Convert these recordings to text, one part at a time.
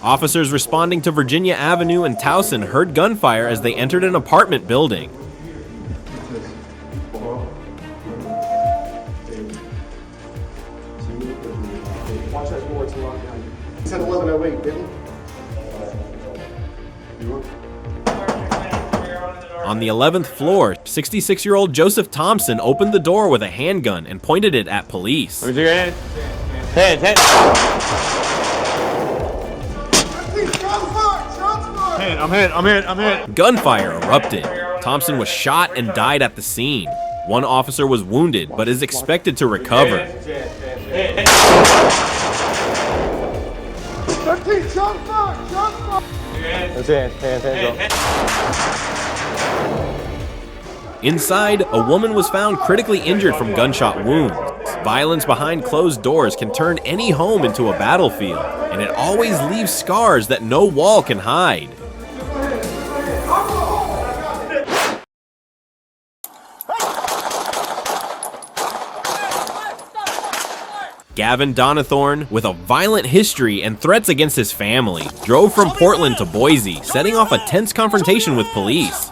Officers responding to Virginia Avenue and Towson heard gunfire as they entered an apartment building. Watch that door, it's locked down. He said 11:08, didn't he? On the 11th floor, 66-year-old Joseph Thompson opened the door with a handgun and pointed it at police. Let me see your hand. Hands. I'm hit. Gunfire erupted. Thompson was shot and died at the scene. One officer was wounded, but is expected to recover. 13, shot fire! Inside, a woman was found critically injured from gunshot wounds. Violence behind closed doors can turn any home into a battlefield, and it always leaves scars that no wall can hide. Gavin Donathorn, with a violent history and threats against his family, drove from Portland to Boise, setting off a tense confrontation with police.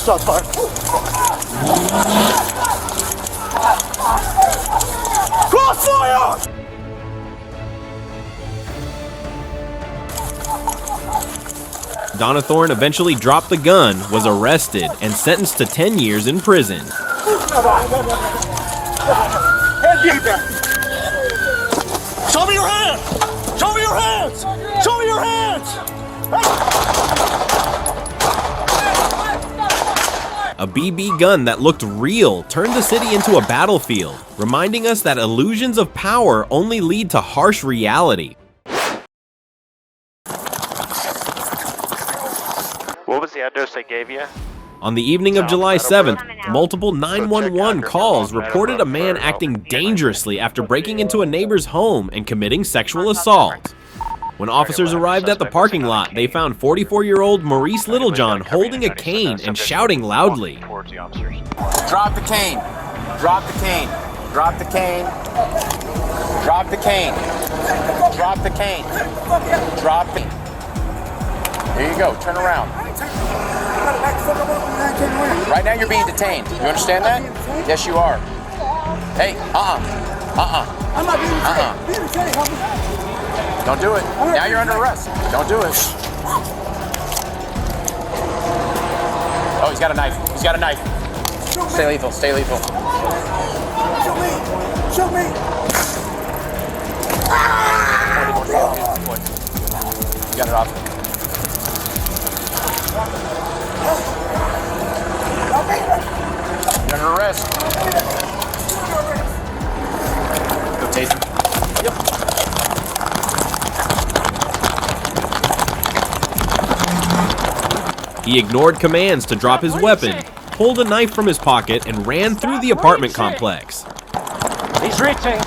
Shots fired. Crossfire! Donathorn eventually dropped the gun, was arrested, and sentenced to 10 years in prison. Show me your hands! Show me your hands! Show me your hands! A BB gun that looked real turned the city into a battlefield, reminding us that illusions of power only lead to harsh reality. What was the address they gave you? On the evening of July 7th, multiple 911 calls reported a man acting dangerously after breaking into a neighbor's home and committing sexual assault. When officers arrived at the parking lot, they found 44-year-old Maurice Littlejohn holding a cane and shouting loudly. Drop the cane. Drop the cane. Drop the cane. Drop the cane. Drop the cane. Drop the cane. There you go. Turn around. Right now you're being detained. You understand that? Yes, you are. Hey, I'm not being detained. Don't do it. Now you're under arrest. Don't do it. Oh, he's got a knife. He's got a knife. Stay lethal. Stay lethal. Show me. Show me. You got it off. You're under arrest. Go tase him. Yep. He ignored commands to drop his weapon, pulled a knife from his pocket, and ran through the apartment complex. He's reaching.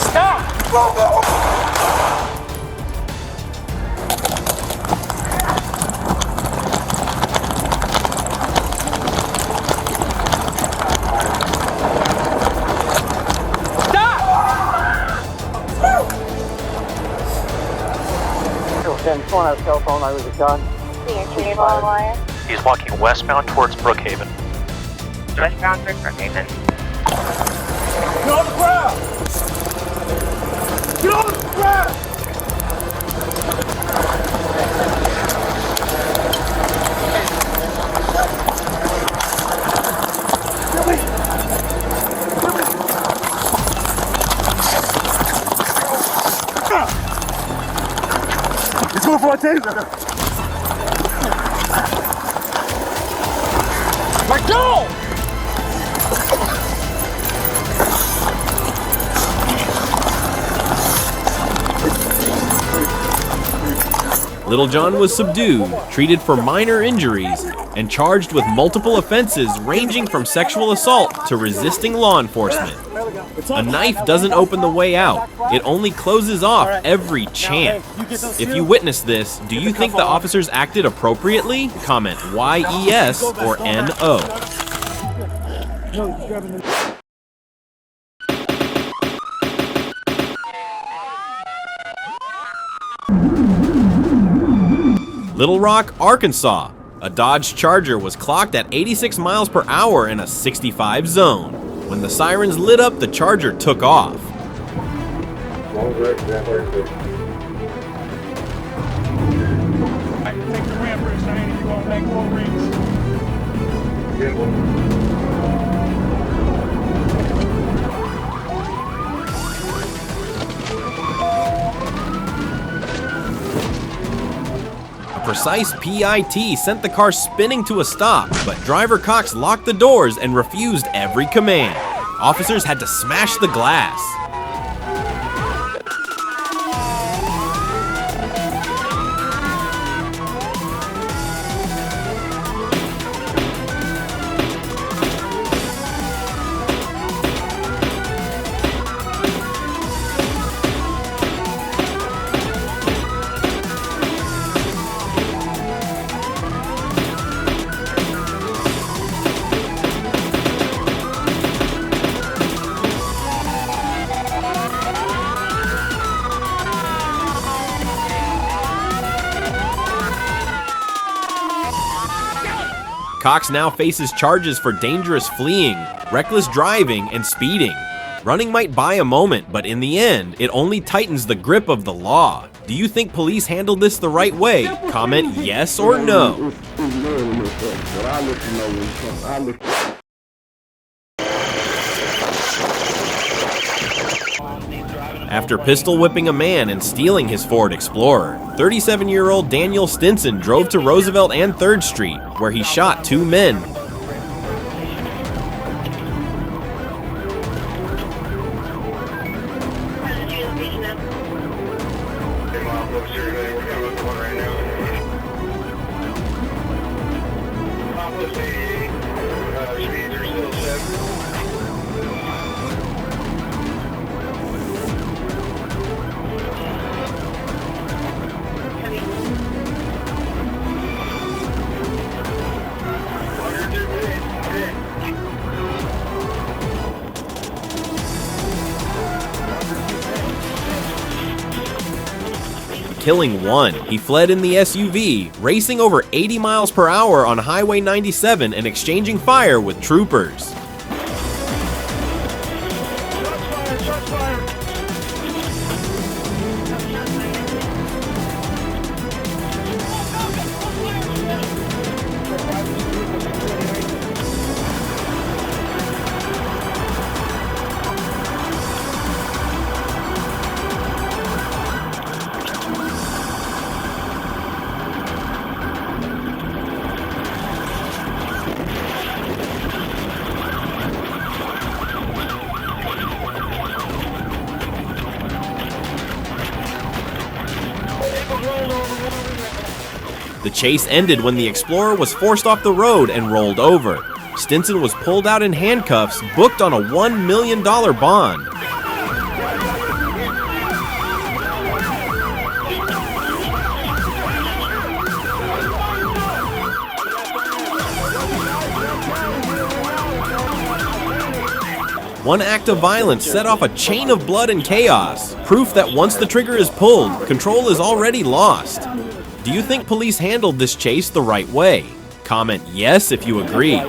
Stop! Go! Phone out of cell phone, I was a gun. He's walking westbound towards Brookhaven. Westbound towards Brookhaven. Get on the ground! Get on the ground! He's going for my taser! Let go! Littlejohn was subdued, treated for minor injuries, and charged with multiple offenses ranging from sexual assault to resisting law enforcement. A knife doesn't open the way out. It only closes off every chance. If you witness this, do you think the officers acted appropriately? Comment YES or NO. Little Rock, Arkansas. A Dodge Charger was clocked at 86 miles per hour in a 65 zone. When the sirens lit up, the Charger took off. A precise PIT sent the car spinning to a stop, but driver Cox locked the doors and refused every command. Officers had to smash the glass. Cox now faces charges for dangerous fleeing, reckless driving, and speeding. Running might buy a moment, but in the end, it only tightens the grip of the law. Do you think police handled this the right way? Comment yes or no. After pistol whipping a man and stealing his Ford Explorer, 37-year-old Daniel Stinson drove to Roosevelt and 3rd Street, where he shot 2 men. Killing 1. He fled in the SUV, racing over 80 miles per hour on Highway 97 and exchanging fire with troopers. The chase ended when the Explorer was forced off the road and rolled over. Stinson was pulled out in handcuffs, booked on a $1 million bond. One act of violence set off a chain of blood and chaos, proof that once the trigger is pulled, control is already lost. Do you think police handled this chase the right way? Comment yes if you agree.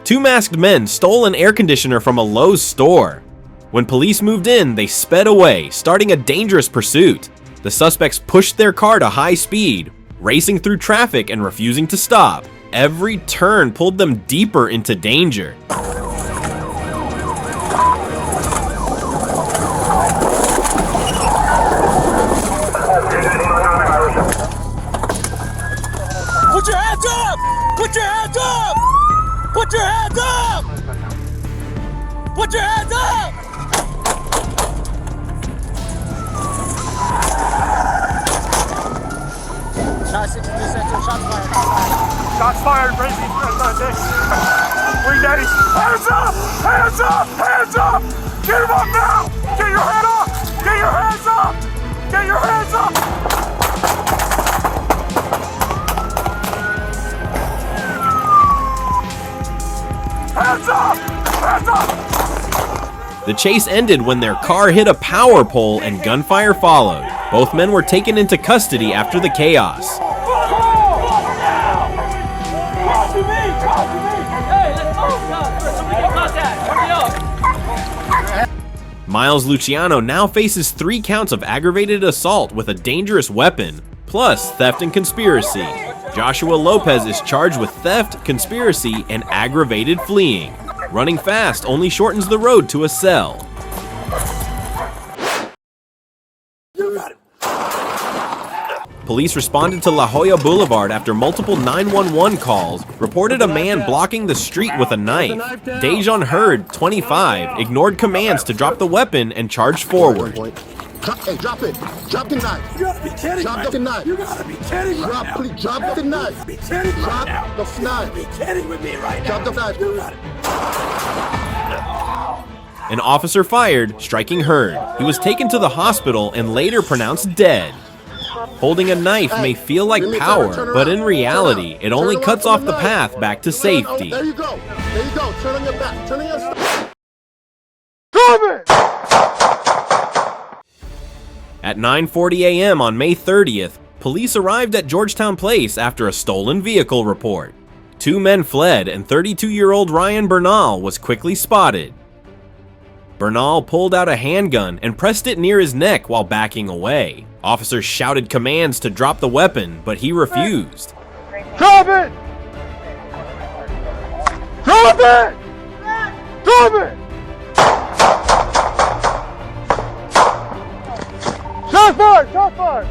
Two masked men stole an air conditioner from a Lowe's store. When police moved in, they sped away, starting a dangerous pursuit. The suspects pushed their car to high speed, racing through traffic and refusing to stop. Every turn pulled them deeper into danger. Put your hands up! Put your hands up! Put your hands up! Put your hands up! fired, raise these guns on dick. Wing daddies, hands up! Hands up! Hands up! Get him up now! Get your head up! Get your hands up! Get your hands up! Hands up! Hands up! The chase ended when their car hit a power pole and gunfire followed. Both men were taken into custody after the chaos. Miles Luciano now faces 3 counts of aggravated assault with a dangerous weapon, plus theft and conspiracy. Joshua Lopez is charged with theft, conspiracy, and aggravated fleeing. Running fast only shortens the road to a cell. Police responded to La Jolla Boulevard after multiple 911 calls reported a man blocking the street with a knife. Dejan Hurd, 25, ignored commands to drop the weapon and charged forward. Hey, drop it. Drop the knife. You gotta be kidding Drop the knife. You gotta be kidding Drop, right please, now. drop the knife. Be kidding Drop right now. the knife. Be kidding with me right now. Drop the knife. You got it. An officer fired, striking Hurd. He was taken to the hospital and later pronounced dead. Holding a knife may feel like power, but in reality, it only cuts off the path back to safety. There you go. There you go. Turn on your back. Turn on your side. At 9:40 a.m. on May 30th, police arrived at Georgetown Place after a stolen vehicle report. 2 men fled and 32-year-old Ryan Bernal was quickly spotted. Bernal pulled out a handgun and pressed it near his neck while backing away. Officers shouted commands to drop the weapon, but he refused. Drop it! Drop it! Drop it! Shots fired! Shots fired!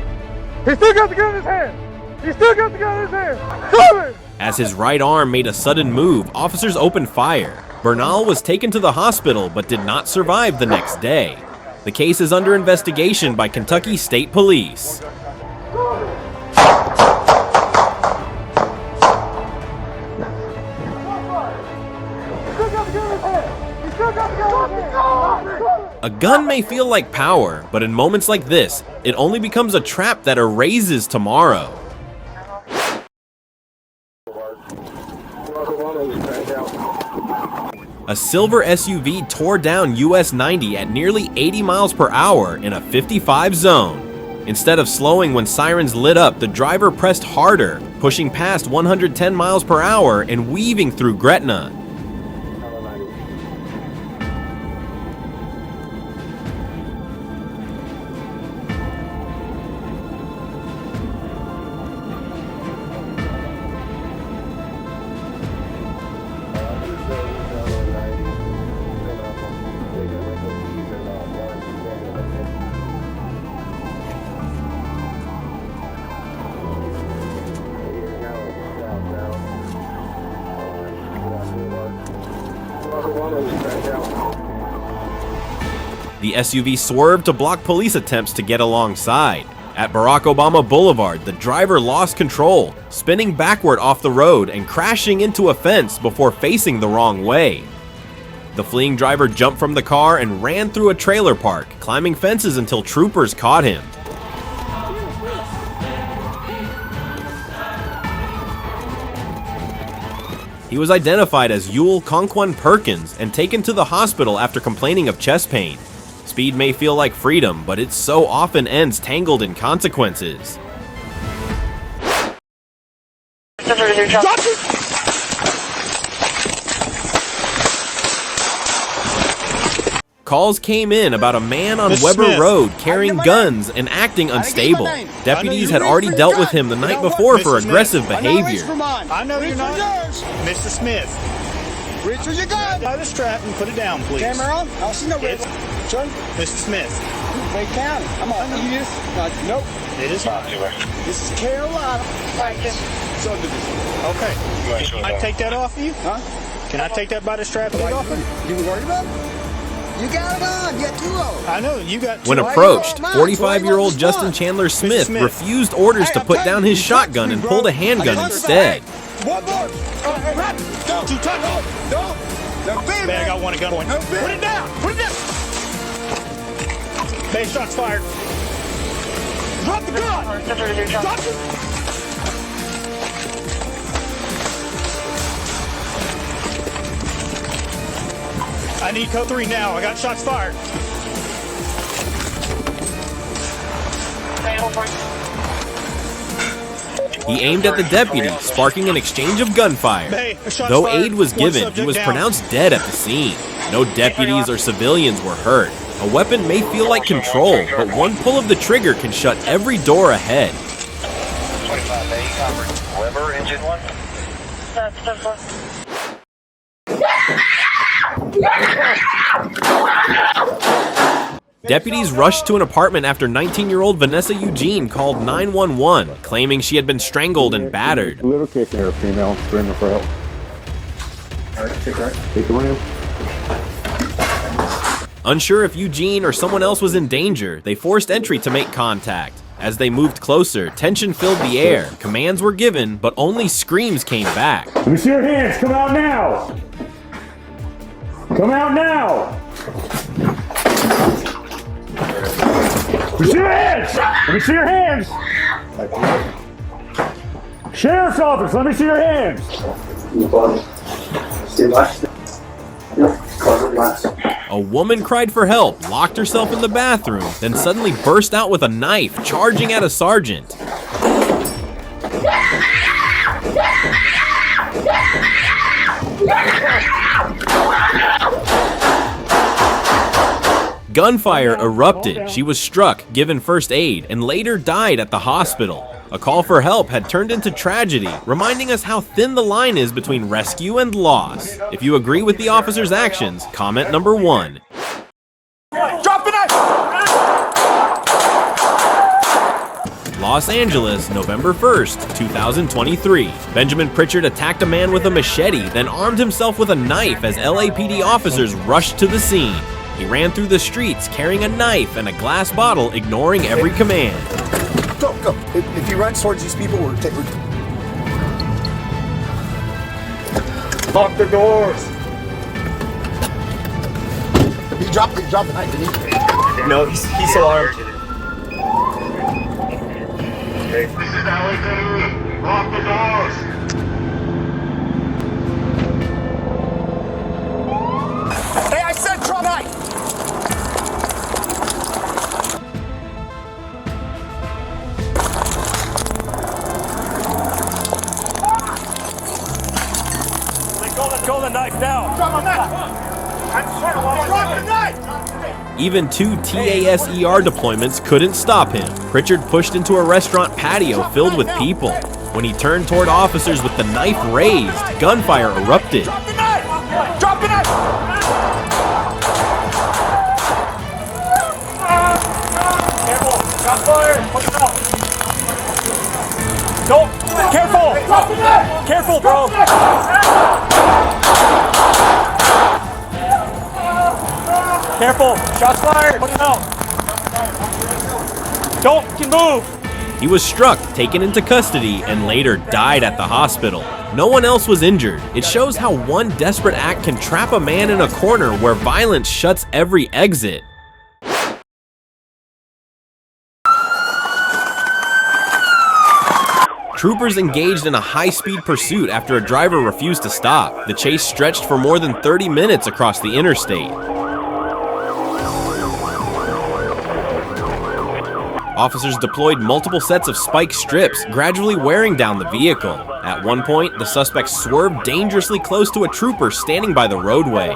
He still got the gun in his hand! He still got the gun in his hand! Drop it! As his right arm made a sudden move, officers opened fire. Bernal was taken to the hospital but did not survive the next day. The case is under investigation by Kentucky State Police. A gun may feel like power, but in moments like this, it only becomes a trap that erases tomorrow. A silver SUV tore down US 90 at nearly 80 miles per hour in a 55 zone. Instead of slowing when sirens lit up, the driver pressed harder, pushing past 110 miles per hour and weaving through Gretna. The SUV swerved to block police attempts to get alongside. At Barack Obama Boulevard, the driver lost control, spinning backward off the road and crashing into a fence before facing the wrong way. The fleeing driver jumped from the car and ran through a trailer park, climbing fences until troopers caught him. He was identified as Yul Conquan Perkins and taken to the hospital after complaining of chest pain. Speed may feel like freedom, but it so often ends tangled in consequences. Calls came in about a man on Weber Road carrying guns and acting unstable. Deputies had already dealt with him the night before for aggressive behavior. I know you're not. Mr. Smith. Reach for your gun. Tie the strap and put it down, please. Camera on. I don't see no red. Son, Mr. Smith. Bay County. I'm on. You just. Nope. It is not. This is Carolina. Subdivision. Okay. Can I take that off of you? Huh? Can I take that by the strap and off of you? You worried about it? You got it on. You got 2 of them. I know, you got When two. approached, 45-year-old Justin Chandler Smith refused orders to put down his shotgun and pulled a handgun instead. One more. Go. Two touch. No. Man, I got one at gunpoint. Put it down. Put it down. Base shots fired. Drop the gun. Drop it. I need code 3 now. I got shots fired. He aimed at the deputy, sparking an exchange of gunfire. Though aid was given, he was pronounced dead at the scene. No deputies or civilians were hurt. A weapon may feel like control, but one pull of the trigger can shut every door ahead. 25 Bay covered. Weber, engine 1. Deputies rushed to an apartment after 19-year-old Vanessa Eugene called 911, claiming she had been strangled and battered. Little kid here, female, screaming for help. All right, take right. Take the ram. Unsure if Eugene or someone else was in danger, they forced entry to make contact. As they moved closer, tension filled the air. Commands were given, but only screams came back. Let me see your hands. Come out now. Come out now. Let me see your hands. Let me see your hands. Sheriff's office, let me see your hands. A woman cried for help, locked herself in the bathroom, then suddenly burst out with a knife, charging at a sergeant. Gunfire erupted. She was struck, given first aid, and later died at the hospital. A call for help had turned into tragedy, reminding us how thin the line is between rescue and loss. If you agree with the officer's actions, comment number 1. Drop the knife! Los Angeles, November 1st, 2023. Benjamin Pritchard attacked a man with a machete, then armed himself with a knife as LAPD officers rushed to the scene. He ran through the streets carrying a knife and a glass bottle, ignoring every command. Go, go. If he runs towards these people, we're Lock the doors. He dropped the knife, didn't he? No, he's alarmed. This is LAPD. Lock the doors. Hey, I said drop knife! Let go of the knife now! Drop my knife! Drop the knife! Even 2 TASER deployments couldn't stop him. Pritchard pushed into a restaurant patio filled with people. When he turned toward officers with the knife raised, gunfire erupted. Drop the knife! Drop the knife! Careful! Got fire! Put it out! Don't! Careful! Drop the knife! Careful, bro! Careful! Shots fired! Put it out! Don't move! He was struck, taken into custody, and later died at the hospital. No one else was injured. It shows how one desperate act can trap a man in a corner where violence shuts every exit. Troopers engaged in a high-speed pursuit after a driver refused to stop. The chase stretched for more than 30 minutes across the interstate. Officers deployed multiple sets of spike strips, gradually wearing down the vehicle. At one point, the suspect swerved dangerously close to a trooper standing by the roadway.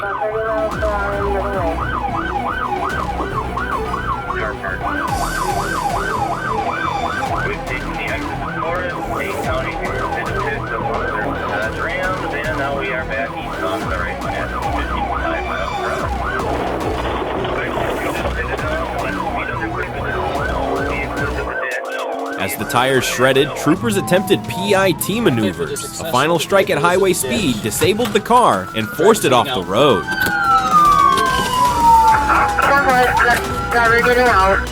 As the tires shredded, troopers attempted PIT maneuvers. A final strike at highway speed disabled the car and forced it off the road. Getting out.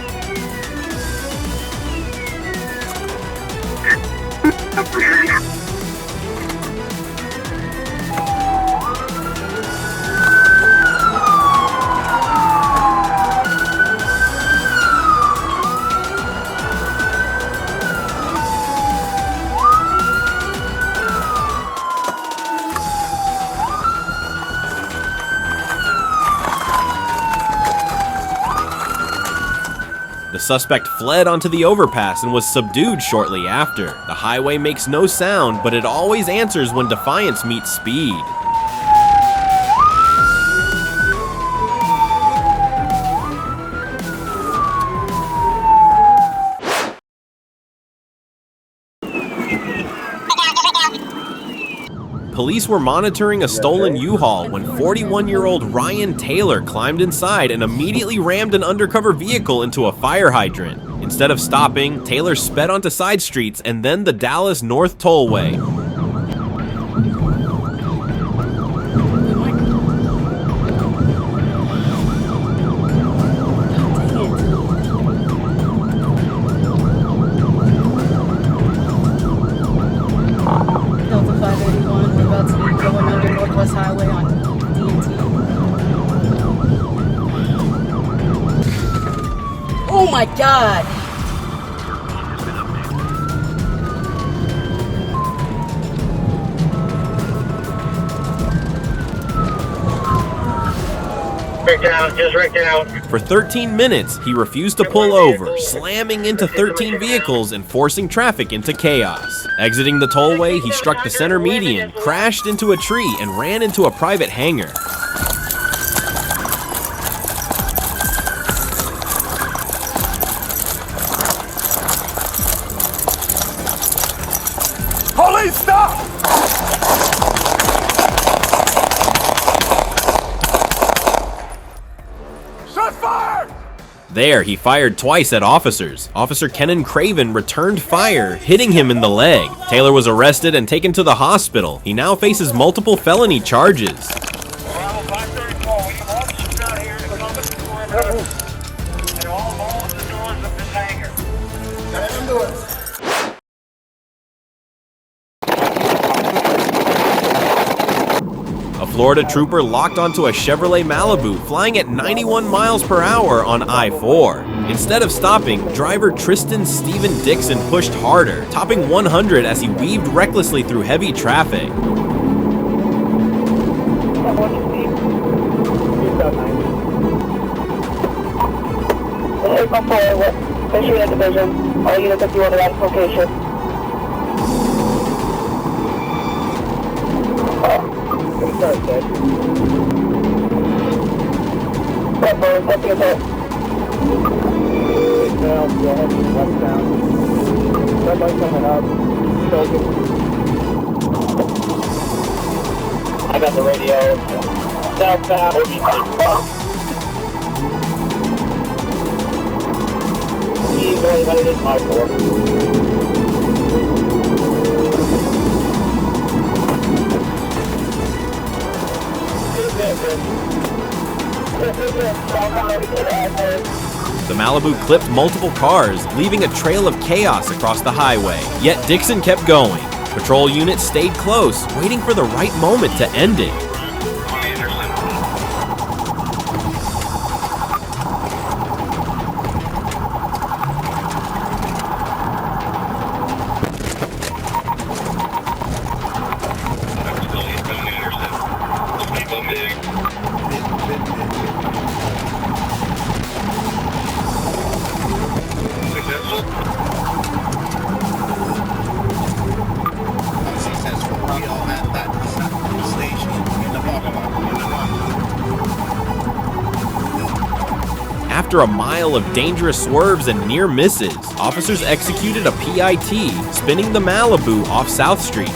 suspect fled onto the overpass and was subdued shortly after. The highway makes no sound, but it always answers when defiance meets speed. Police were monitoring a stolen U-Haul when 41-year-old Ryan Taylor climbed inside and immediately rammed an undercover vehicle into a fire hydrant. Instead of stopping, Taylor sped onto side streets and then the Dallas North Tollway. Highway on DT. Oh my God! Just right down. For 13 minutes, he refused to pull over, slamming into 13 vehicles and forcing traffic into chaos. Exiting the tollway, he struck the center median, crashed into a tree, and ran into a private hangar. Police, stop! Shot fired! There, he fired twice at officers. Officer Kenan Craven returned fire, hitting him in the leg. Taylor was arrested and taken to the hospital. He now faces multiple felony charges. Bravo 534, we have all the shootout here to come to the perimeter. And all of the doors of this hangar. A Florida trooper locked onto a Chevrolet Malibu flying at 91 miles per hour on I-4. Instead of stopping, driver Tristan Stephen Dixon pushed harder, topping 100 as he weaved recklessly through heavy traffic. Division. All units if you want to that location. I got the radio. Southbound. Easily, but it is my fault. The Malibu clipped multiple cars, leaving a trail of chaos across the highway. Yet Dixon kept going. Patrol units stayed close, waiting for the right moment to end it. After a mile of dangerous swerves and near misses, officers executed a PIT, spinning the Malibu off South Street.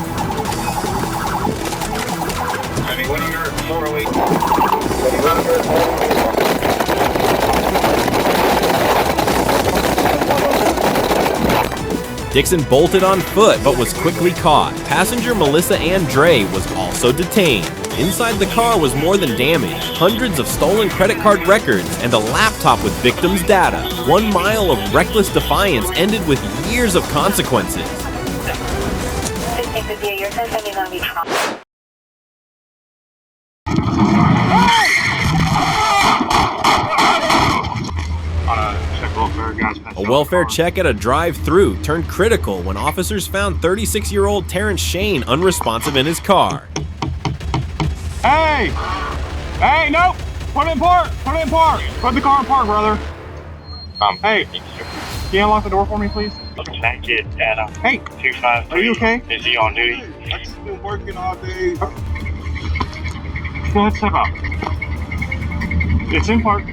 Dixon bolted on foot but was quickly caught. Passenger Melissa Ann Dre was also detained. Inside the car was more than damage, hundreds of stolen credit card records, and a laptop with victims' data. 1 mile of reckless defiance ended with years of consequences. A welfare check at a drive-thru turned critical when officers found 36-year-old Terrence Shane unresponsive in his car. Hey! Hey, nope! Put it in park! Put it in park! Put the car in park, brother! Hey, can you unlock the door for me, please? Thank you, Adam. Hey, 253. are you okay? Is he on duty? I've just been working all day. Go ahead, step out. It's in park.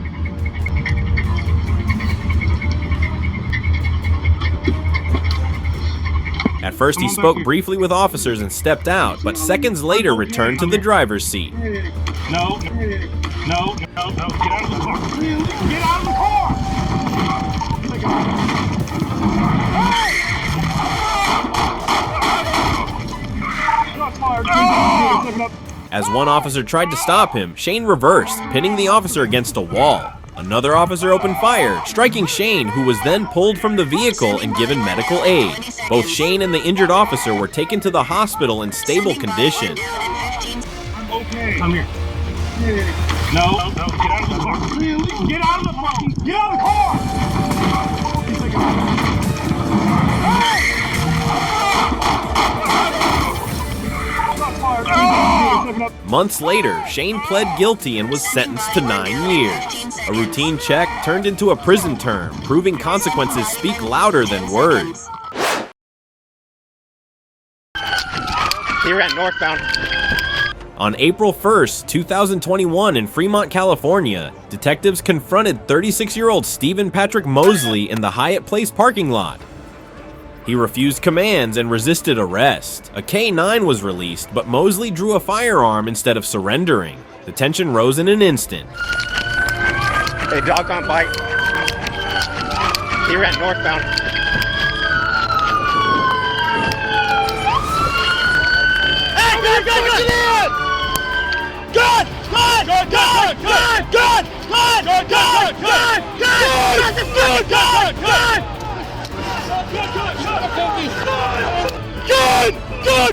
At first, he spoke briefly with officers and stepped out, but seconds later returned to the driver's seat. No, get out of the car. Get out of the car! As one officer tried to stop him, Shane reversed, pinning the officer against a wall. Another officer opened fire, striking Shane, who was then pulled from the vehicle and given medical aid. Both Shane and the injured officer were taken to the hospital in stable condition. Okay. Come here. No, get out of the car. Get out of the fucking, get out of the car! Months later, Shane pled guilty and was sentenced to 9 years. A routine check turned into a prison term, proving consequences speak louder than words. He ran northbound. On April 1st, 2021 in Fremont, California, detectives confronted 36-year-old Stephen Patrick Mosley in the Hyatt Place parking lot. He refused commands and resisted arrest. A K-9 was released, but Mosley drew a firearm instead of surrendering. The tension rose in an instant. A dog on bite. He ran northbound. Hey, gun! Gun! Gun! Gun! Gun! Gun! Gun! Gun! Gun! Gun! Gun! Gun! Gun! Gun!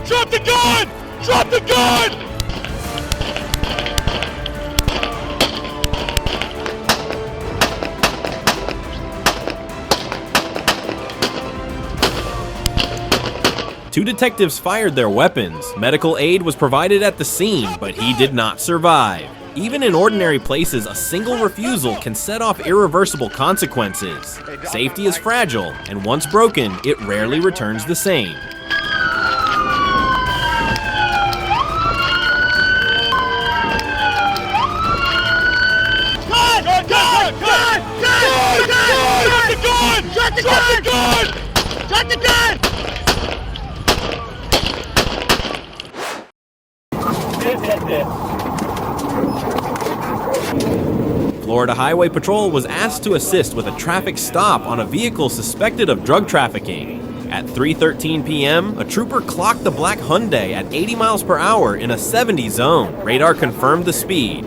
Drop the gun! Drop the gun! Two detectives fired their weapons. Medical aid was provided at the scene, but he did not survive. Even in ordinary places, a single refusal can set off irreversible consequences. Safety is fragile, and once broken, it rarely returns the same. Gun! Gun! Gun! Gun! Gun! Drop the gun! Drop the gun! Drop the gun! Florida Highway Patrol was asked to assist with a traffic stop on a vehicle suspected of drug trafficking. At 3:13 p.m., a trooper clocked the black Hyundai at 80 miles per hour in a 70 zone. Radar confirmed the speed.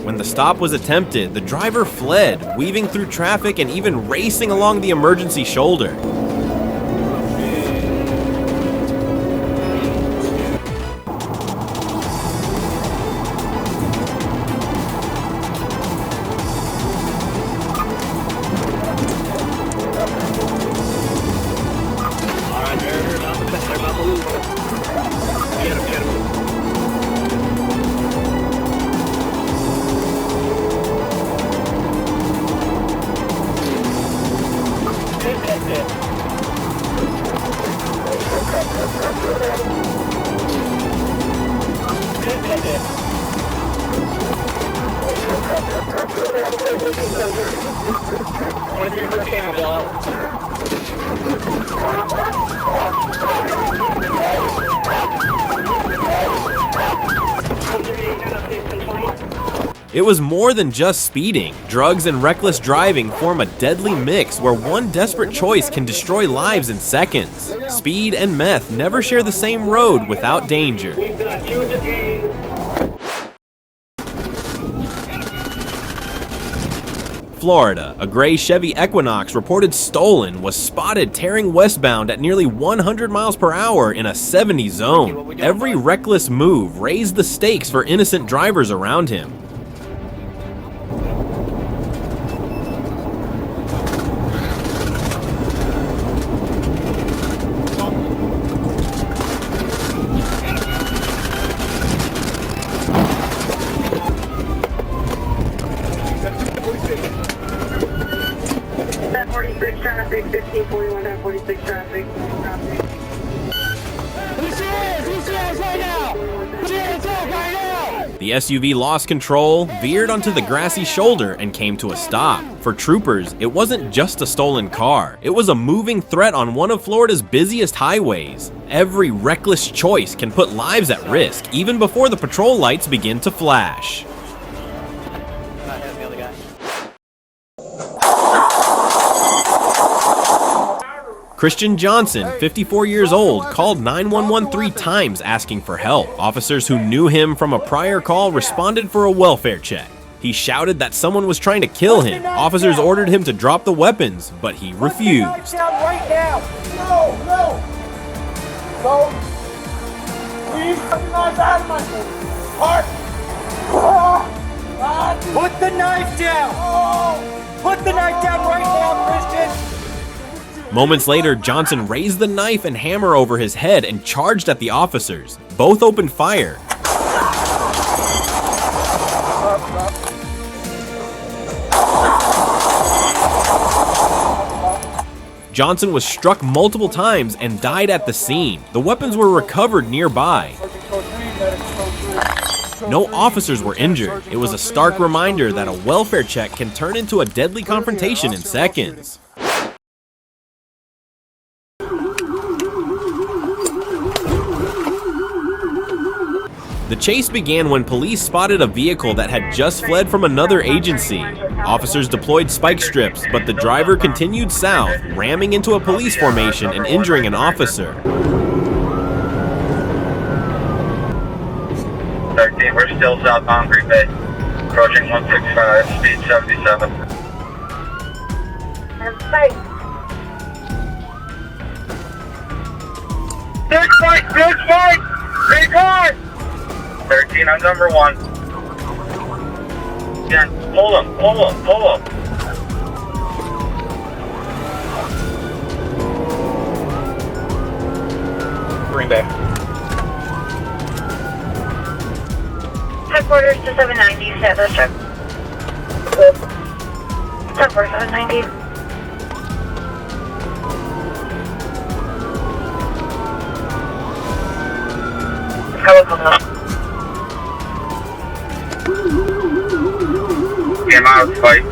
When the stop was attempted, the driver fled, weaving through traffic and even racing along the emergency shoulder. It was more than just speeding. Drugs and reckless driving form a deadly mix where one desperate choice can destroy lives in seconds. Speed and meth never share the same road without danger. Florida, a gray Chevy Equinox reported stolen was spotted tearing westbound at nearly 100 miles per hour in a 70 zone. Every reckless move raised the stakes for innocent drivers around him. 46 traffic, 1541, 46 traffic. The SUV lost control, veered onto the grassy shoulder, and came to a stop. For troopers, it wasn't just a stolen car. It was a moving threat on one of Florida's busiest highways. Every reckless choice can put lives at risk, even before the patrol lights begin to flash. Christian Johnson, 54 years old, called 911 3 times asking for help. Officers who knew him from a prior call responded for a welfare check. He shouted that someone was trying to kill him. Officers ordered him to drop the weapons, but he refused. Right now! No! Please put the knife out of my heart! Put the knife down! Put the knife down right now, Christian! Moments later, Johnson raised the knife and hammer over his head and charged at the officers. Both opened fire. Johnson was struck multiple times and died at the scene. The weapons were recovered nearby. No officers were injured. It was a stark reminder that a welfare check can turn into a deadly confrontation in seconds. The chase began when police spotted a vehicle that had just fled from another agency. Officers deployed spike strips, but the driver continued south, ramming into a police formation and injuring an officer. 13, we're still southbound Green Bay. Approaching 165, speed 77. Big fight! Big on! 13 on number 1. Yeah, pull him. Green Bay. Headquarters to 790, status check. 790. Came out of fight.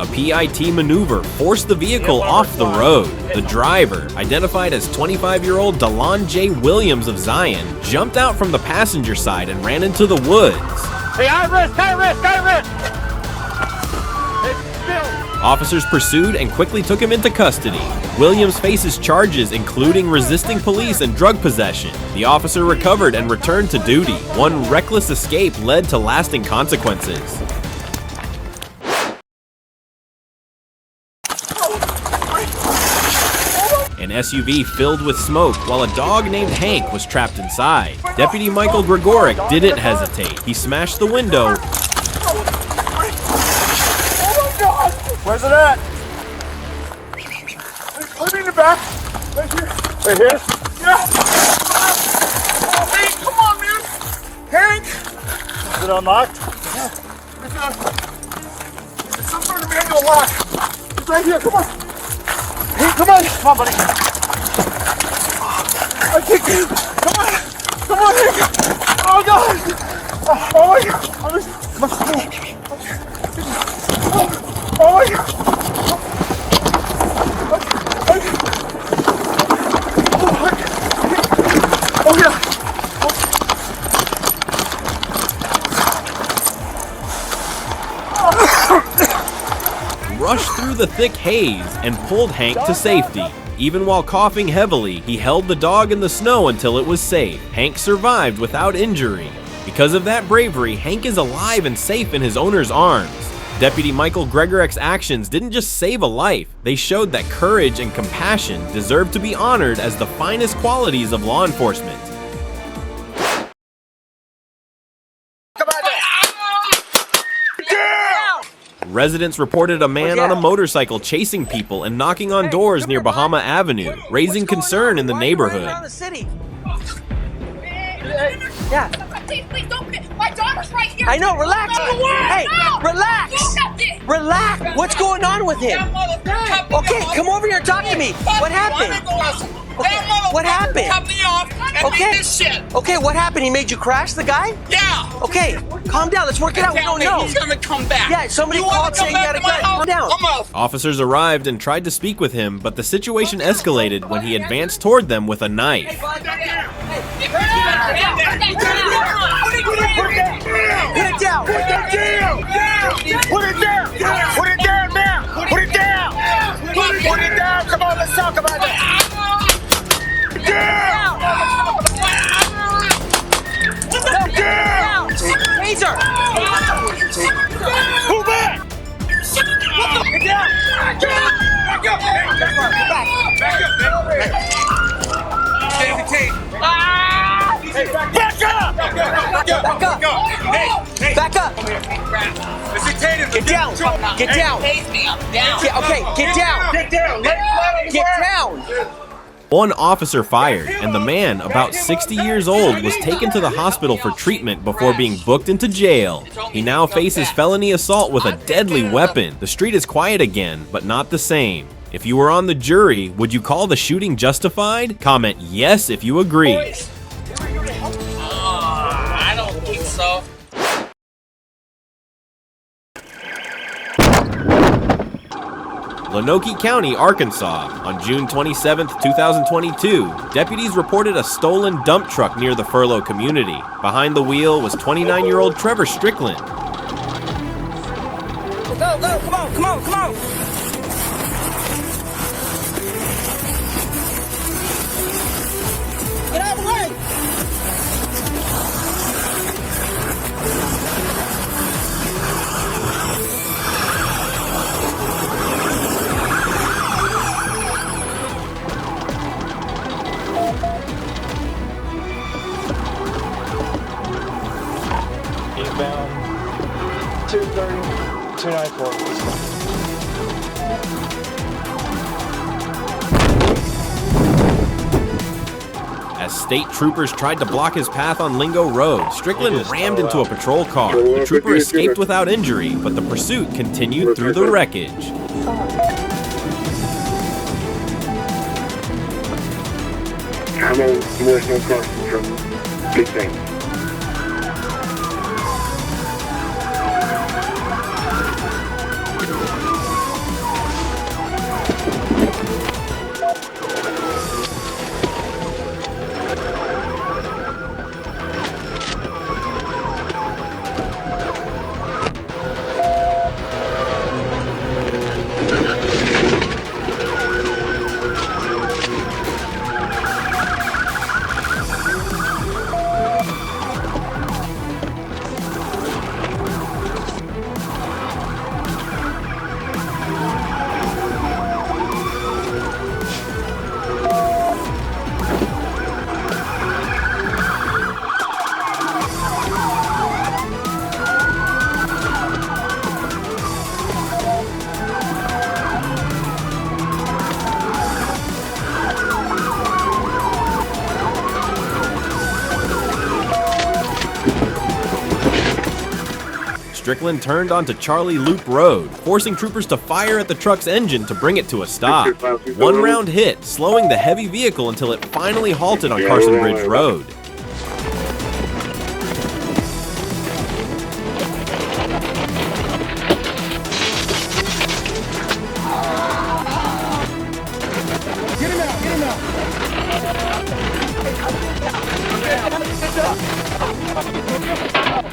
A PIT maneuver forced the vehicle off the road. The driver, identified as 25-year-old Delon J. Williams of Zion, jumped out from the passenger side and ran into the woods. Hey, high risk! Officers pursued and quickly took him into custody. Williams faces charges including resisting police and drug possession. The officer recovered and returned to duty. One reckless escape led to lasting consequences. An SUV filled with smoke while a dog named Hank was trapped inside. Deputy Michael Gregoric didn't hesitate. He smashed the window. Where's it at? Put me in the back. Right here. Right here? Yeah. Oh, Hank, come on, man. Hank. Is it unlocked? Yeah. It's some sort of manual lock. It's right here. Come on. Hank, come on. Come on, buddy. I can't get it. Come on. Come on, Hank. Oh, God. Oh, my God. Oh my God! Oh yeah! Rushed through the thick haze and pulled Hank to safety. Even while coughing heavily, he held the dog in the snow until it was safe. Hank survived without injury. Because of that bravery, Hank is alive and safe in his owner's arms. Deputy Michael Gregoric's actions didn't just save a life, they showed that courage and compassion deserve to be honored as the finest qualities of law enforcement. Come on, Residents reported a man on a motorcycle chasing people and knocking on doors near Bahama Avenue, raising concern in the neighborhood. Yeah. Please don't. My daughter's right here. I know. Relax. Hey, relax. Relax. What's going on with him? Okay, come over here and talk to me. What happened? Okay, what happened? Okay. Okay, what happened? He made you crash, the guy? Yeah. Okay, calm down. Let's work it out. We don't know. He's gonna come back. Yeah, somebody called saying you had a gun. Calm down. Officers arrived and tried to speak with him, but the situation escalated when he advanced toward them with a knife. Put it down. Put it down. Put it down. Put it down now. Put it down. Put it down. Come on, let's talk about that. Down. Down. Taser. Move back. Get down. Back up. Back up. Back up. Get down. Get down. Okay, get down. Get down. Get down. One officer fired, and the man, about 60 years old, was taken to the hospital for treatment before being booked into jail. He now faces felony assault with a deadly weapon. The street is quiet again, but not the same. If you were on the jury, would you call the shooting justified? Comment yes if you agree. I don't think so. Lonoke County, Arkansas. On June 27, 2022, deputies reported a stolen dump truck near the Furlough community. Behind the wheel was 29-year-old Trevor Strickland. Go, come on. Get out of the way. Eastbound 230, 294. As state troopers tried to block his path on Lingo Road, Strickland rammed into a patrol car. The trooper escaped without injury, but the pursuit continued through the wreckage. I'm on National Crossing from Big Bang. Strickland turned onto Charlie Loop Road, forcing troopers to fire at the truck's engine to bring it to a stop. One round hit, slowing the heavy vehicle until it finally halted on Carson Bridge Road.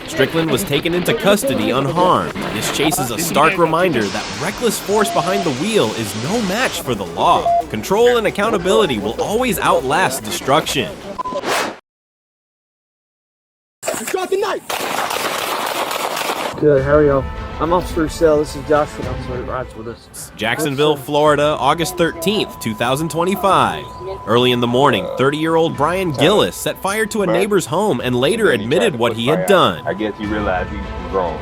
Strickland was taken into custody unharmed. This chase is a stark reminder that reckless force behind the wheel is no match for the law. Control and accountability will always outlast destruction. Drop the knife! Good, how are y'all? I'm Officer Cell. This is Josh from Officer that rides with us. Jacksonville, Florida, August 13th, 2025. Early in the morning, 30-year-old Brian Gillis set fire to a neighbor's home and later admitted what he had done. I guess he realized he was wrong.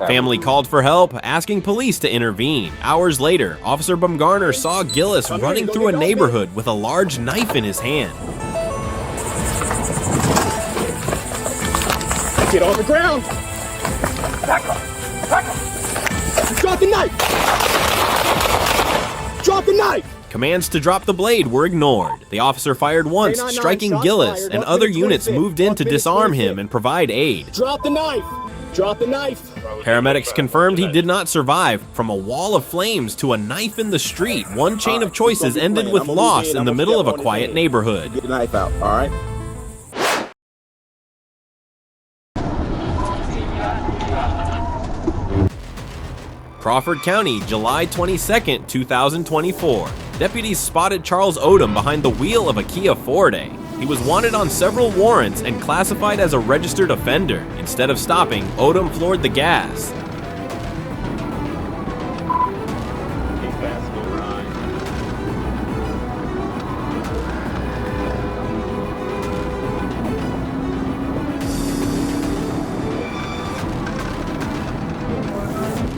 Family called for help, asking police to intervene. Hours later, Officer Bumgarner saw Gillis running through a neighborhood with a large knife in his hand. Get on the ground! Back up! Back up! Drop the knife! Drop the knife! Commands to drop the blade were ignored. The officer fired once, striking Gillis, and other units moved in to disarm him and provide aid. Drop the knife! Drop the knife! Paramedics confirmed he did not survive. From a wall of flames to a knife in the street, one chain of choices ended with loss in the middle of a quiet neighborhood. Get the knife out, all right? Crawford County, July 22, 2024. Deputies spotted Charles Odom behind the wheel of a Kia Forte. He was wanted on several warrants and classified as a registered offender. Instead of stopping, Odom floored the gas.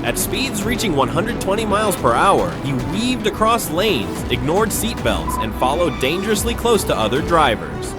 At speeds reaching 120 miles per hour, he weaved across lanes, ignored seatbelts, and followed dangerously close to other drivers.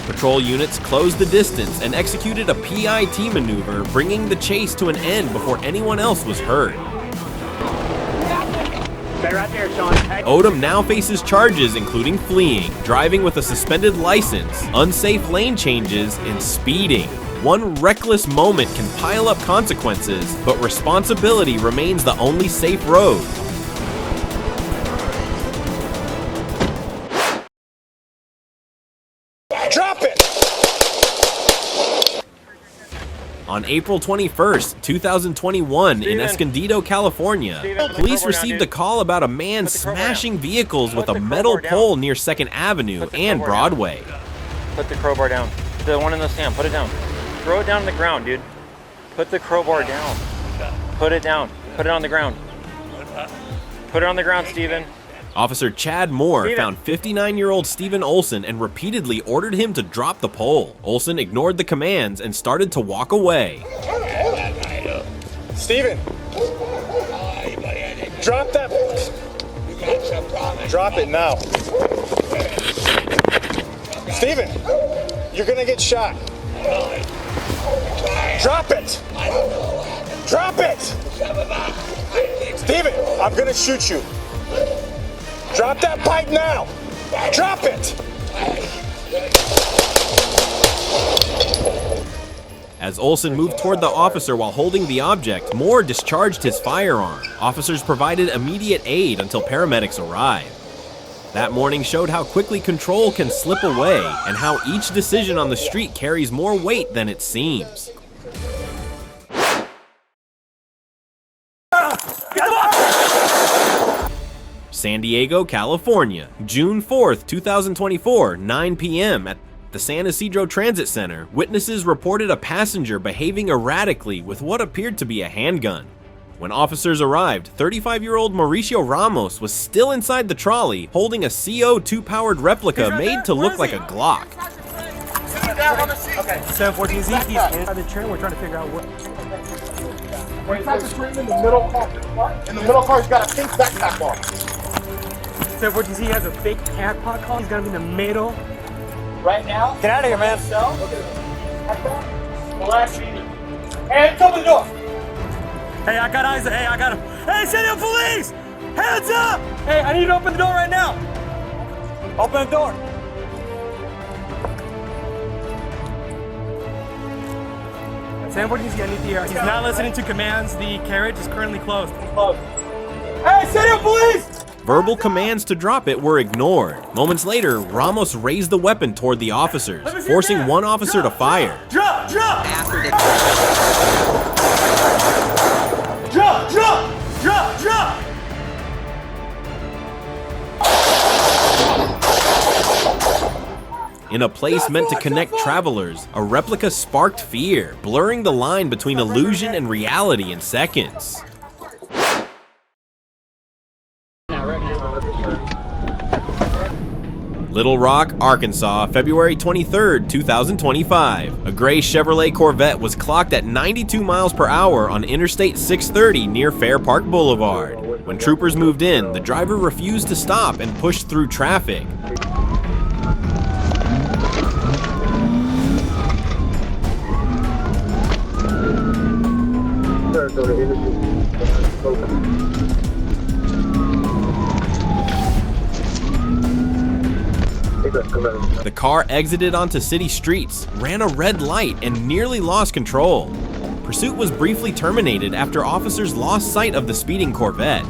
Patrol units closed the distance and executed a PIT maneuver, bringing the chase to an end before anyone else was hurt. Stay right there, Sean. Odom now faces charges including fleeing, driving with a suspended license, unsafe lane changes, and speeding. One reckless moment can pile up consequences, but responsibility remains the only safe road. Drop it! On April 21st, 2021, in Escondido, California, police received a call about a man smashing vehicles with a metal pole near 2nd Avenue and Broadway. Put the crowbar down. The one in the sand, put it down. Throw it down on the ground, dude. Put the crowbar down. Put it down. Put it on the ground. Put it on the ground, Steven. Officer Chad Moore found 59-year-old Stephen Olson and repeatedly ordered him to drop the pole. Olson ignored the commands and started to walk away. Steven! Drop that! Drop it now. Steven! You're gonna get shot. Drop it! Drop it! Steven, I'm gonna shoot you. Drop that pipe now! Drop it! As Olson moved toward the officer while holding the object, Moore discharged his firearm. Officers provided immediate aid until paramedics arrived. That morning showed how quickly control can slip away and how each decision on the street carries more weight than it seems. San Diego, California, June 4th, 2024, 9 p.m. at the San Isidro Transit Center, witnesses reported a passenger behaving erratically with what appeared to be a handgun. When officers arrived, 35-year-old Mauricio Ramos was still inside the trolley, holding a CO2-powered replica made to look like a Glock. Okay. 714Z, he's inside the train. We're trying to figure out what. Inside the train in the middle car. In the middle car, he's got a pink backpack on. 714Z has a fake AirPod call. He's gonna be in the middle. Right now? Get out of here, man. Relax, Hands open the door. Hey, I got eyes. Hey, I got him. Hey, send the police! Hands up! Hey, I need you to open the door right now. Open the door. He's not listening to commands. The carriage is currently closed. Hey, set up, police! Verbal commands to drop it were ignored. Moments later, Ramos raised the weapon toward the officers, forcing one officer to fire. Drop! Drop! In a place meant to connect travelers, a replica sparked fear, blurring the line between illusion and reality in seconds. Little Rock, Arkansas, February 23, 2025. A gray Chevrolet Corvette was clocked at 92 miles per hour on Interstate 630 near Fair Park Boulevard. When troopers moved in, the driver refused to stop and pushed through traffic. The car exited onto city streets, ran a red light, and nearly lost control. Pursuit was briefly terminated after officers lost sight of the speeding Corvette.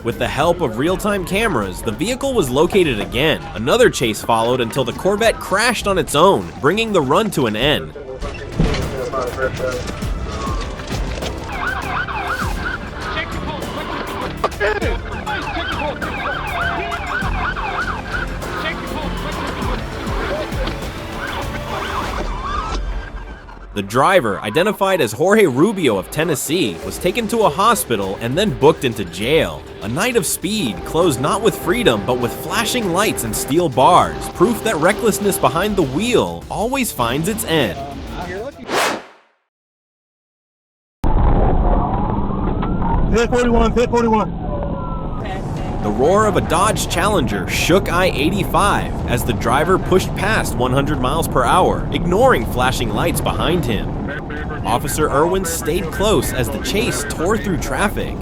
With the help of real-time cameras, the vehicle was located again. Another chase followed until the Corvette crashed on its own, bringing the run to an end. The driver, identified as Jorge Rubio of Tennessee, was taken to a hospital and then booked into jail. A night of speed, closed not with freedom but with flashing lights and steel bars, proof that recklessness behind the wheel always finds its end. Pit 41, pit 41. The roar of a Dodge Challenger shook I-85 as the driver pushed past 100 miles per hour, ignoring flashing lights behind him. Officer Irwin stayed close as the chase tore through traffic.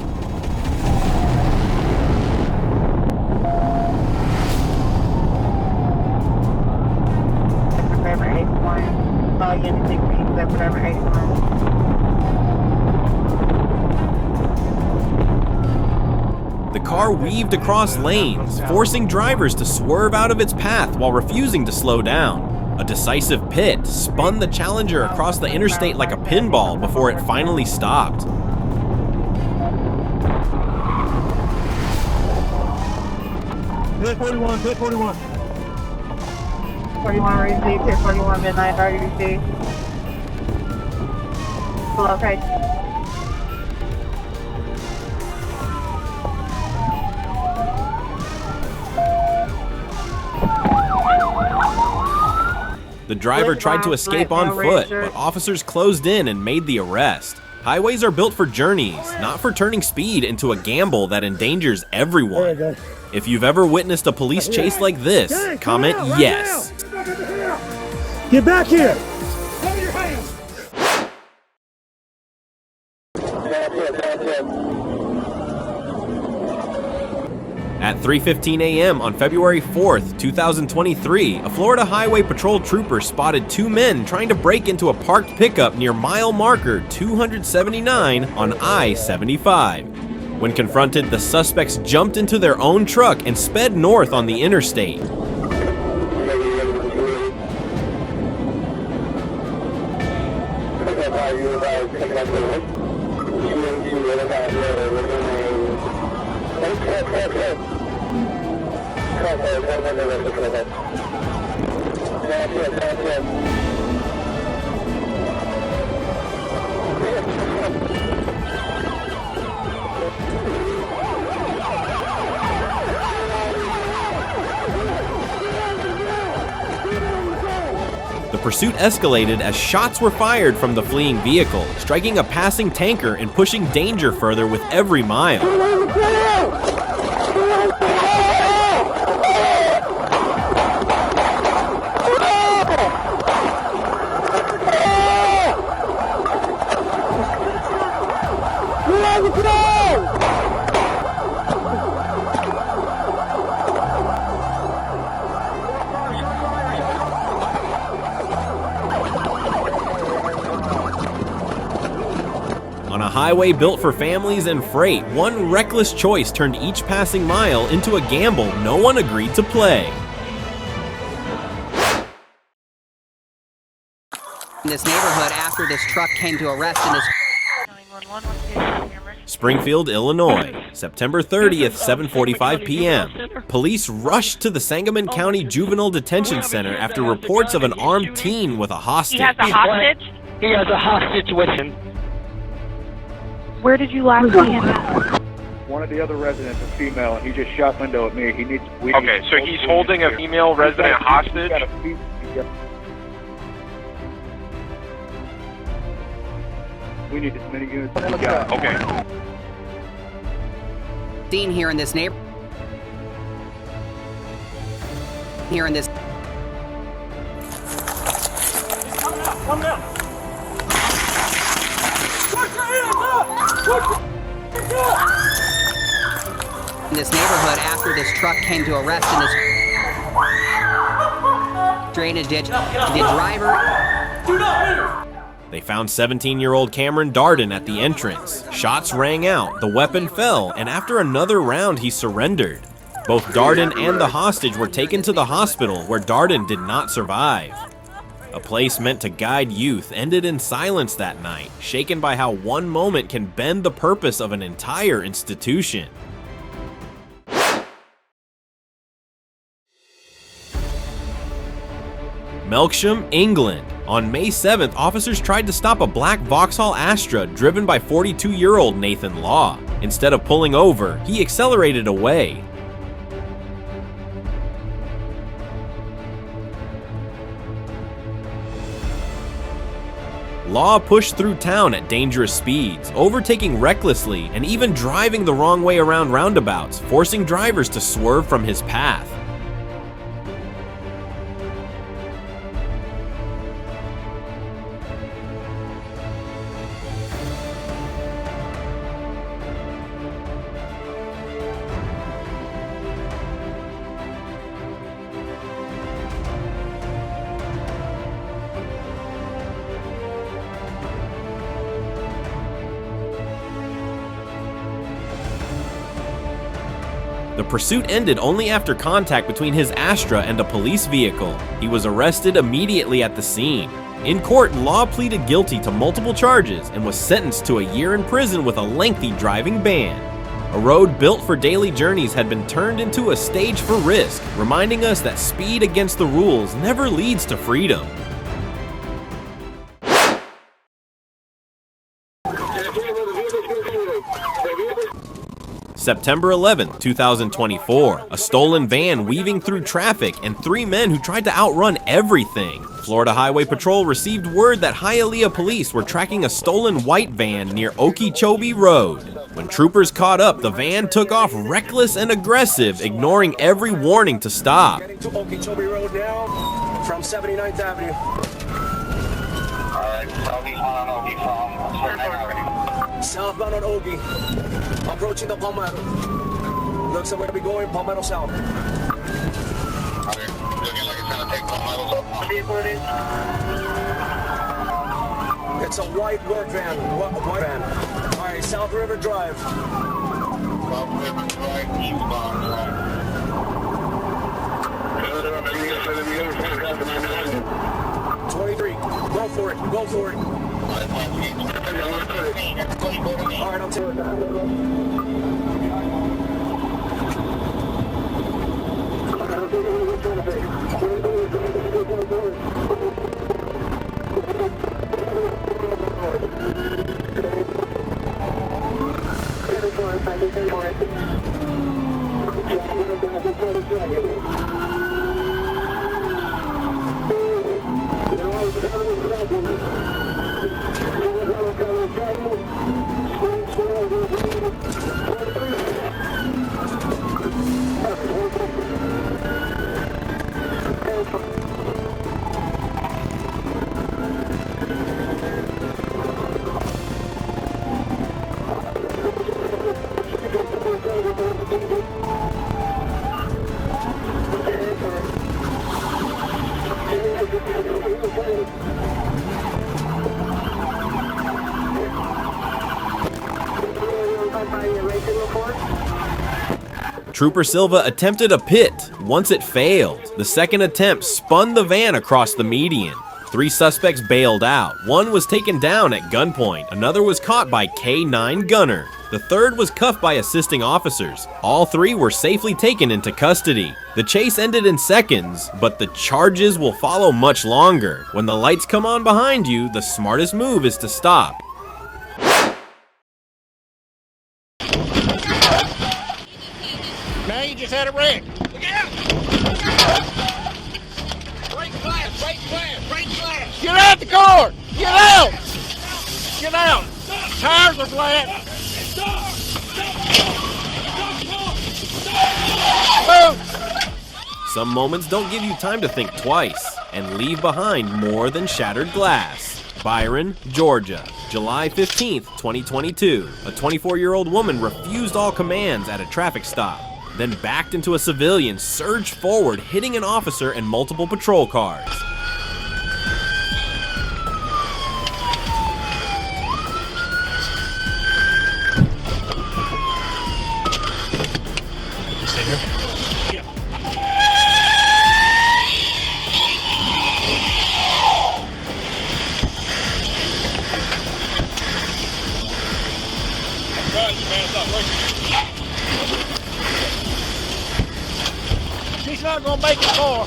The car weaved across lanes, forcing drivers to swerve out of its path while refusing to slow down. A decisive pit spun the Challenger across the interstate like a pinball before it finally stopped. Pit 41, pit 41. 41 received, pit 41 midnight, already received. Hello, okay. The driver tried to escape on foot, but officers closed in and made the arrest. Highways are built for journeys, not for turning speed into a gamble that endangers everyone. If you've ever witnessed a police chase like this, comment yes. Get back here! At 3:15 a.m. on February 4th, 2023, a Florida Highway Patrol trooper spotted two men trying to break into a parked pickup near mile marker 279 on I-75. When confronted, the suspects jumped into their own truck and sped north on the interstate. The pursuit escalated as shots were fired from the fleeing vehicle, striking a passing tanker and pushing danger further with every mile. highway built for families and freight, one reckless choice turned each passing mile into a gamble no one agreed to play. In this neighborhood after this truck came to a rest in this Springfield, Illinois, September 30th, 7:45 p.m. Police rushed to the Sangamon County Juvenile Detention Center after reports of an armed teen with a hostage. He has a hostage? He has a hostage with him. Where did you last see him at? One of the other residents is female, and he just shot window at me. Okay, so he's holding a female resident hostage? We need as many units as we got. Okay. scene here in this neighborhood. Here in this. Come down. In this neighborhood after this truck came to a rest in this drainage ditch. The driver. Do not move. They found 17-year-old Cameron Darden at the entrance. Shots rang out, the weapon fell, and after another round he surrendered. Both Darden and the hostage were taken to the hospital, where Darden did not survive. A place meant to guide youth ended in silence that night, shaken by how one moment can bend the purpose of an entire institution. Melksham, England. On May 7th, officers tried to stop a black Vauxhall Astra driven by 42-year-old Nathan Law. Instead of pulling over, he accelerated away. Law pushed through town at dangerous speeds, overtaking recklessly and even driving the wrong way around roundabouts, forcing drivers to swerve from his path. The pursuit ended only after contact between his Astra and a police vehicle. He was arrested immediately at the scene. In court, Law pleaded guilty to multiple charges and was sentenced to a year in prison with a lengthy driving ban. A road built for daily journeys had been turned into a stage for risk, reminding us that speed against the rules never leads to freedom. September 11, 2024, a stolen van weaving through traffic and 3 men who tried to outrun everything. Florida Highway Patrol received word that Hialeah police were tracking a stolen white van near Okeechobee Road. When troopers caught up, the van took off reckless and aggressive, ignoring every warning to stop. Getting to Okeechobee Road now from 79th Avenue. Alright, southeastbound on Okie from 79th Avenue. Southbound on Okie. Approaching the Palmetto. Looks like we're going to be going Palmetto South. Okay, looking like it's going to take Palmetto South. What vehicle it is? It's a white work van. White van. Alright, South River Drive. South River Drive, eastbound drive. 23. Go for it. Go for it. Alright, I'll take it. Trooper Silva attempted a pit. Once it failed, the second attempt spun the van across the median. 3 suspects bailed out. 1 was taken down at gunpoint. Another was caught by K9 gunner. The third was cuffed by assisting officers. All 3 were safely taken into custody. The chase ended in seconds, but the charges will follow much longer. When the lights come on behind you, the smartest move is to stop. Now you just had a wreck. Look out! Break glass, break glass, break glass. Get out the car! Get out! Get out! Tires are flat. Some moments don't give you time to think twice and leave behind more than shattered glass. Byron, Georgia, July 15th, 2022. A 24-year-old woman refused all commands at a traffic stop, then backed into a civilian, surged forward, hitting an officer and multiple patrol cars. She's not gonna make it far.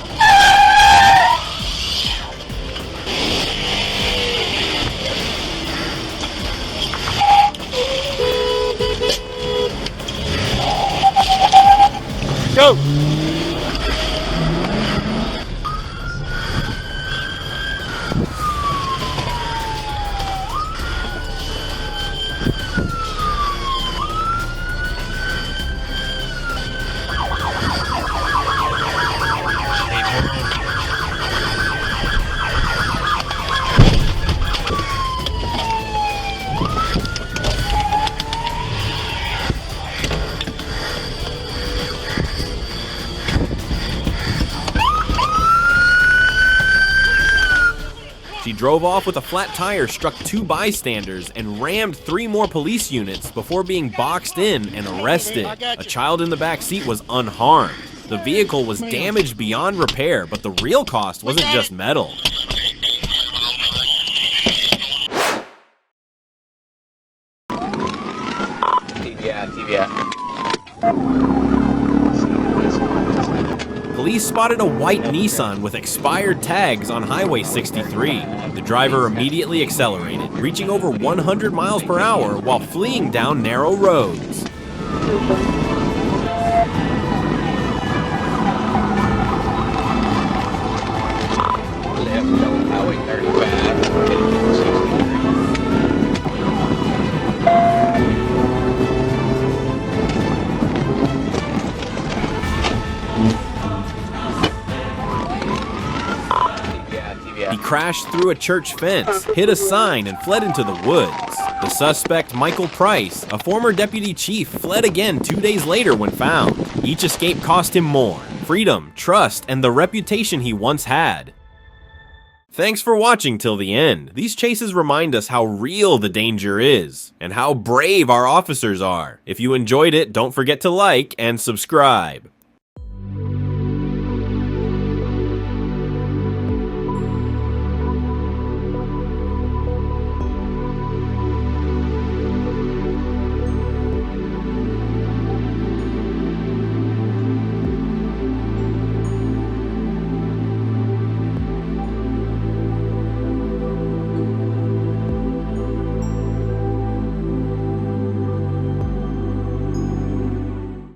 Go. She drove off with a flat tire, struck 2 bystanders, and rammed 3 more police units before being boxed in and arrested. A child in the back seat was unharmed. The vehicle was damaged beyond repair, but the real cost wasn't just metal. Police spotted a white Nissan with expired tags on Highway 63. The driver immediately accelerated, reaching over 100 miles per hour while fleeing down narrow roads. Highway 35. He crashed through a church fence, hit a sign, and fled into the woods. The suspect, Michael Price, a former deputy chief, fled again 2 days later when found. Each escape cost him more: freedom, trust, and the reputation he once had. Thanks for watching till the end. These chases remind us how real the danger is, and how brave our officers are. If you enjoyed it, don't forget to like and subscribe.